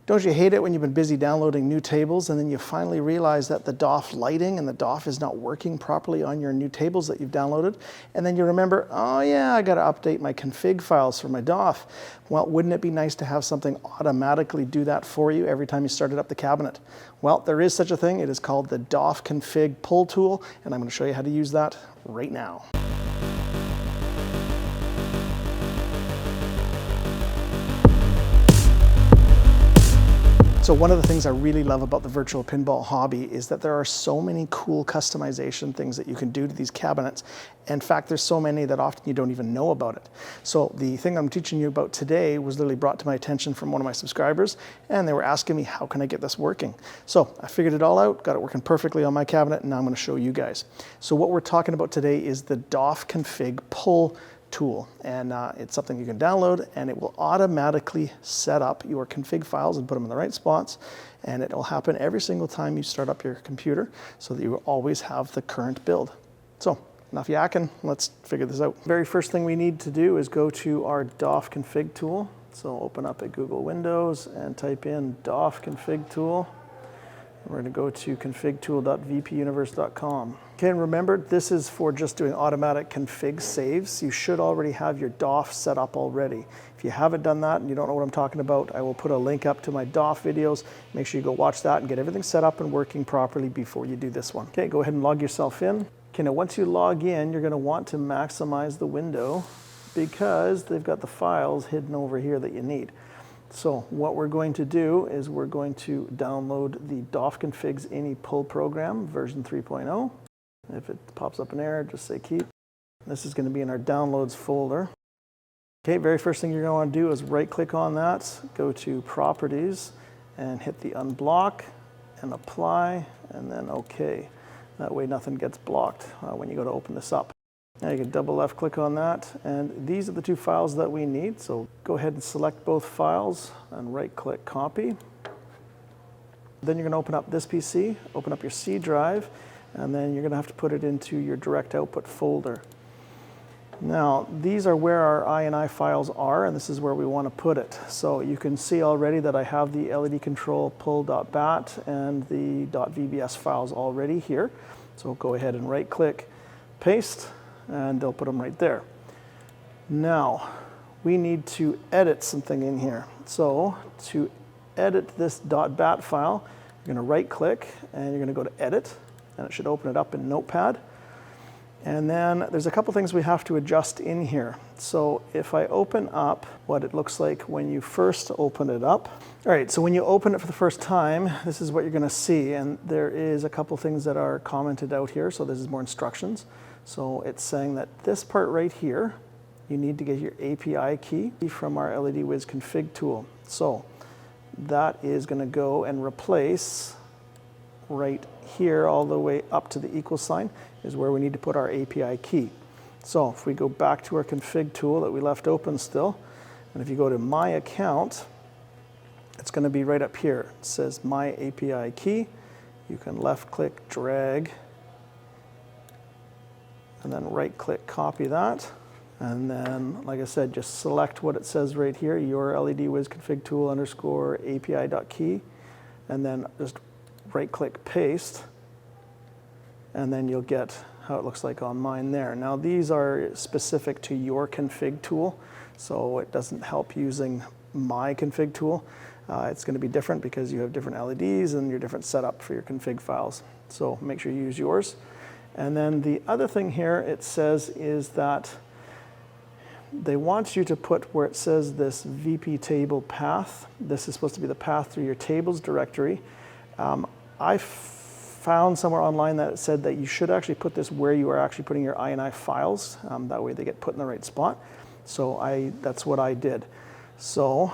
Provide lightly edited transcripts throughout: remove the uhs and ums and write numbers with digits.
Don't you hate it when you've been busy downloading new tables and then you finally realize that the DOF lighting and the DOF is not working properly on your new tables that you've downloaded? And then you remember, oh yeah, I got to update my config files for my DOF. Well, wouldn't it be nice to have something automatically do that for you every time you started up the cabinet? Well, there is such a thing. It is called the DOF config pull tool, and I'm going to show you how to use that right now. So one of the things I really love about the virtual pinball hobby is that there are so many cool customization things that you can do to these cabinets. In fact, there's so many that often you don't even know about it. So the thing I'm teaching you about today was literally brought to my attention from one of my subscribers, and they were asking me, how can I get this working? So I figured it all out, got it working perfectly on my cabinet, and now I'm going to show you guys. So what we're talking about today is the DOF config pull tool, and it's something you can download, and it will automatically set up your config files and put them in the right spots, and it will happen every single time you start up your computer so that you will always have the current build. So enough yakking, let's figure this out. Very first thing we need to do is go to our DOF config tool. So open up a Google Windows and type in DOF config tool. We're going to go to configtool.vpuniverse.com. Okay, and remember, this is for just doing automatic config saves. You should already have your DOF set up already. If you haven't done that and you don't know what I'm talking about, I will put a link up to my DOF videos. Make sure you go watch that and get everything set up and working properly before you do this one. Okay, go ahead and log yourself in. Okay, now once you log in, you're going to want to maximize the window because they've got the files hidden over here that you need. So what we're going to do is we're going to download the DOF configs ini pull program version 3.0. If it pops up an error, just say keep. This is going to be in our downloads folder. Okay, very first thing you're going to want to do is right click on that, go to properties and hit the unblock and apply and then OK. That way nothing gets blocked when you go to open this up. Now you can double left click on that, and these are the two files that we need. So go ahead and select both files and right click copy. Then you're going to open up this PC, open up your C drive, and then you're going to have to put it into your direct output folder. Now these are where our INI files are, and this is where we want to put it. So you can see already that I have the LED control pull.bat and the .vbs files already here. So go ahead and right click, paste, and they'll put them right there. Now, we need to edit something in here. So to edit this .bat file, you're going to right click and you're going to go to edit, and it should open it up in Notepad. And then there's a couple things we have to adjust in here. So if I open up what it looks like when you first open it up. All right, so when you open it for the first time, this is what you're going to see. And there is a couple things that are commented out here. So this is more instructions. So it's saying that this part right here, you need to get your API key from our LED Wiz config tool. So that is going to go and replace right here all the way up to the equal sign is where we need to put our API key. So if we go back to our config tool that we left open still, and if you go to my account, it's going to be right up here. It says my API key. You can left click, drag, and then right click, copy that. And then, like I said, just select what it says right here, your LED Wiz config tool underscore API.key, and then just right click, paste, and then you'll get how it looks like on mine there. Now these are specific to your config tool, so it doesn't help using my config tool. It's going to be different because you have different LEDs and your different setup for your config files. So make sure you use yours. And then the other thing here it says is that they want you to put where it says this VP table path. This is supposed to be the path through your tables directory. I found somewhere online that it said that you should actually put this where you are actually putting your INI files. That way they get put in the right spot. So that's what I did. So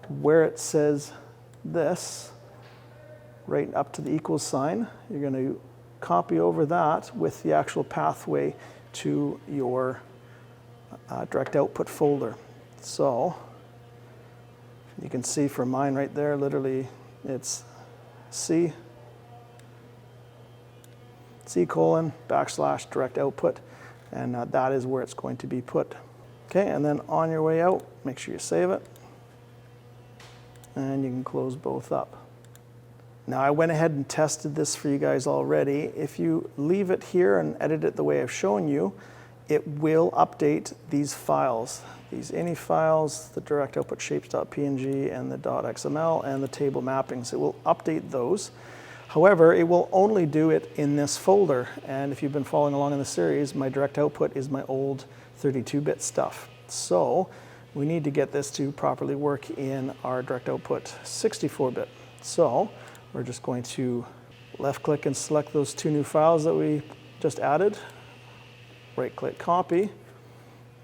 where it says this, right up to the equals sign, you're going to copy over that with the actual pathway to your direct output folder. So you can see for mine right there, literally it's C colon / direct output, and that is where it's going to be put. Okay, and then on your way out, make sure you save it. and you can close both up. Now I went ahead and tested this for you guys already. If you leave it here and edit it the way I've shown you, it will update these files. These ini files, the direct output shapes.png and the .xml and the table mappings. It will update those. However, it will only do it in this folder. And if you've been following along in the series, my direct output is my old 32-bit stuff. So we need to get this to properly work in our direct output 64-bit. So we're just going to left click and select those two new files that we just added. Right click copy.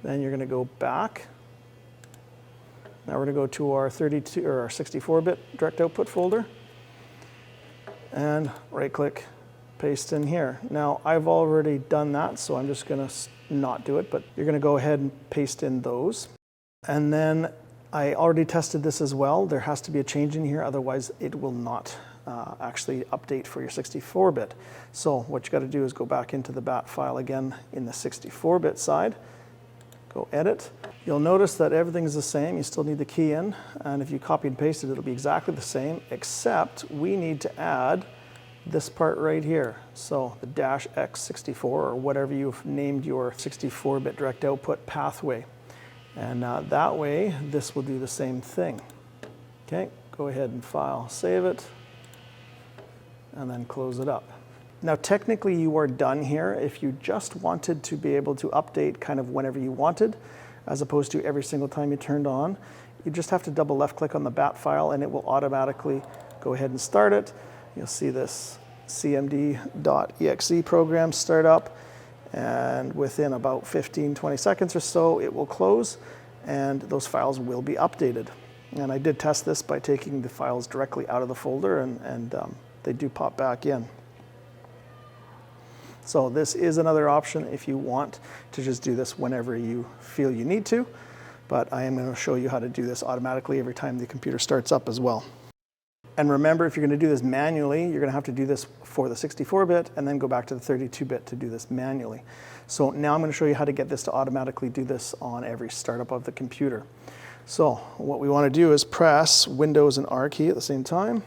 Then you're going to go back. Now we're going to go to our 32 or our 64-bit direct output folder. And right click paste in here. Now I've already done that, so I'm just going to not do it, but you're going to go ahead and paste in those. And then I already tested this as well. There has to be a change in here, otherwise it will not actually update for your 64-bit. So what you got to do is go back into the bat file again in the 64-bit side. Go edit. You'll notice that everything's the same. You still need the key in, and if you copy and paste it, it'll be exactly the same, except we need to add this part right here. So the -x64 or whatever you've named your 64-bit direct output pathway. And that way, this will do the same thing. Okay, go ahead and file, save it, and then close it up. Now technically you are done here if you just wanted to be able to update kind of whenever you wanted, as opposed to every single time you turned on. You just have to double left click on the bat file and it will automatically go ahead and start it. You'll see this cmd.exe program start up, and within about 15-20 seconds or so it will close and those files will be updated. And I did test this by taking the files directly out of the folder, and they do pop back in. So this is another option if you want to just do this whenever you feel you need to, but I am going to show you how to do this automatically every time the computer starts up as well. And remember, if you're going to do this manually, you're going to have to do this for the 64-bit and then go back to the 32-bit to do this manually. So now I'm going to show you how to get this to automatically do this on every startup of the computer. So what we want to do is press Windows and R key at the same time,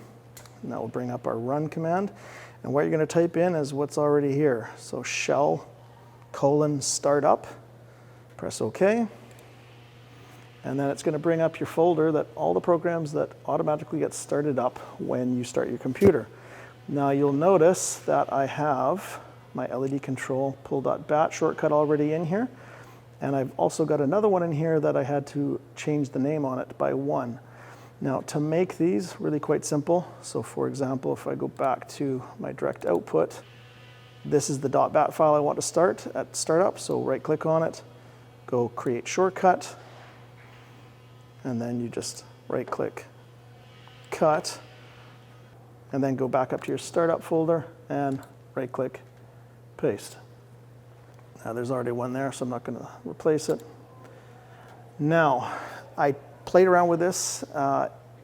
and that will bring up our run command. And what you're going to type in is what's already here. So shell :startup, press OK. And then it's going to bring up your folder that all the programs that automatically get started up when you start your computer. Now you'll notice that I have my LED control pull.bat shortcut already in here. And I've also got another one in here that I had to change the name on it by 1. Now to make these really quite simple, so for example, if I go back to my direct output, this is the .bat file I want to start at startup, so right click on it, go create shortcut, and then you just right click, cut, and then go back up to your startup folder and right click, paste. Now there's already one there, so I'm not going to replace it. Now, I played around with this.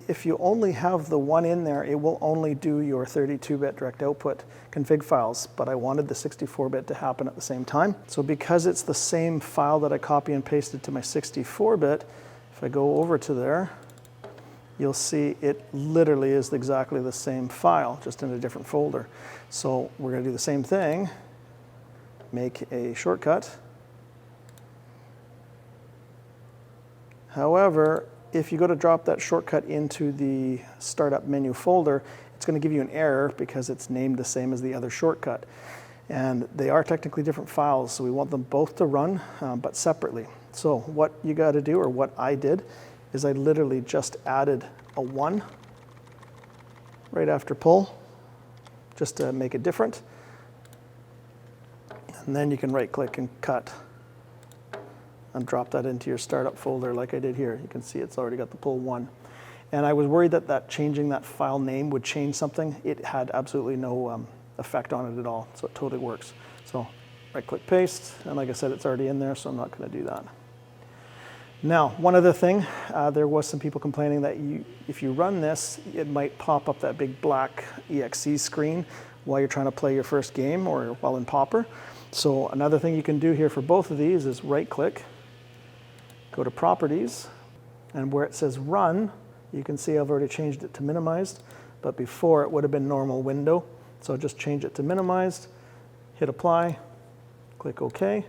If you only have the one in there, it will only do your 32-bit direct output config files, but I wanted the 64-bit to happen at the same time. So because it's the same file that I copy and pasted to my 64-bit, if I go over to there, you'll see it literally is exactly the same file, just in a different folder. So we're going to do the same thing, make a shortcut. However, if you go to drop that shortcut into the startup menu folder, it's going to give you an error because it's named the same as the other shortcut. And they are technically different files, so we want them both to run, but separately. So what you got to do, or what I did, is I literally just added a 1 right after pull, just to make it different. And then you can right click and cut and drop that into your startup folder like I did here. You can see it's already got the pull 1. And I was worried that changing that file name would change something. It had absolutely no effect on it at all, so it totally works. So right click paste, and like I said, it's already in there, so I'm not going to do that. Now, one other thing, there was some people complaining that if you run this, it might pop up that big black EXE screen while you're trying to play your first game or while in Popper. So another thing you can do here for both of these is right click, go to properties, and where it says run, You can see I've already changed it to minimized, but before it would have been normal window. So just change it to minimized, hit apply, click OK,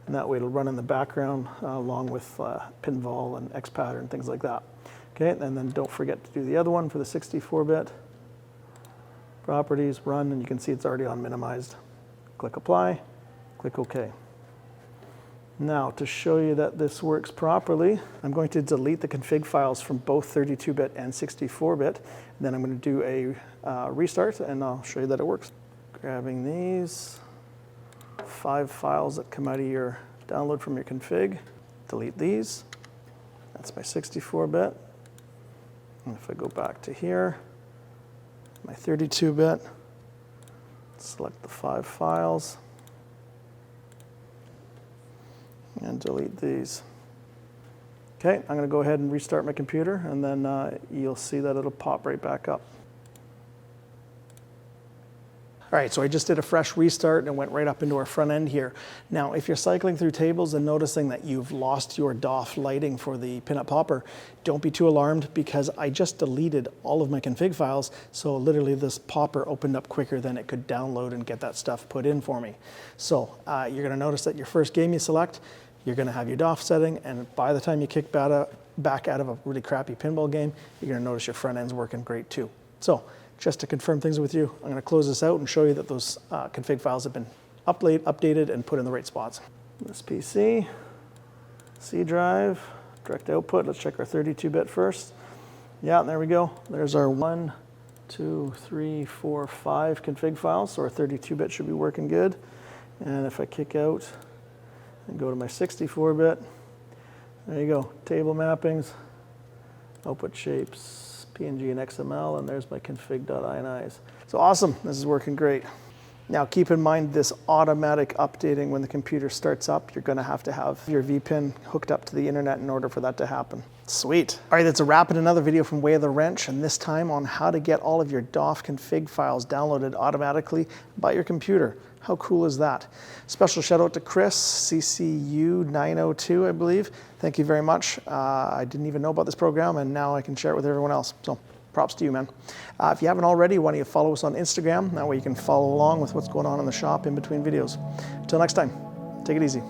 and that way it'll run in the background along with Pinball and XPattern and things like that. Okay, and then don't forget to do the other one for the 64-bit. Properties, run, and you can see it's already on minimized. Click apply, click OK. Now, to show you that this works properly, I'm going to delete the config files from both 32-bit and 64-bit. Then I'm going to do a restart, and I'll show you that it works. Grabbing these 5 files that come out of your download from your config, delete these. That's my 64-bit. And if I go back to here, my 32-bit, select the 5 files, and delete these. Okay, I'm going to go ahead and restart my computer, and then you'll see that it'll pop right back up. All right, so I just did a fresh restart and went right up into our front end here. Now, if you're cycling through tables and noticing that you've lost your DOF lighting for the pinup popper, don't be too alarmed, because I just deleted all of my config files, so literally this popper opened up quicker than it could download and get that stuff put in for me. So you're gonna notice that your first game you select, you're gonna have your DOF setting, and by the time you kick back out of a really crappy pinball game, you're gonna notice your front end's working great too. So, just to confirm things with you, I'm going to close this out and show you that those config files have been updated and put in the right spots. This PC, C drive, direct output. Let's check our 32-bit first. Yeah, there we go. There's our 1, 2, 3, 4, 5 config files. So our 32-bit should be working good. And if I kick out and go to my 64-bit, there you go. Table mappings, output shapes, PNG and XML, and there's my config.inis. So awesome, this is working great. Now keep in mind this automatic updating when the computer starts up. You're gonna have to have your vpin hooked up to the internet in order for that to happen. Sweet. All right, that's a wrap in another video from Way of the Wrench, and this time on how to get all of your DOF config files downloaded automatically by your computer. How cool is that? Special shout out to Chris, CCU902, I believe. Thank you very much. I didn't even know about this program, and now I can share it with everyone else. So props to you, man. If you haven't already, why don't you follow us on Instagram? That way you can follow along with what's going on in the shop in between videos. Until next time, take it easy.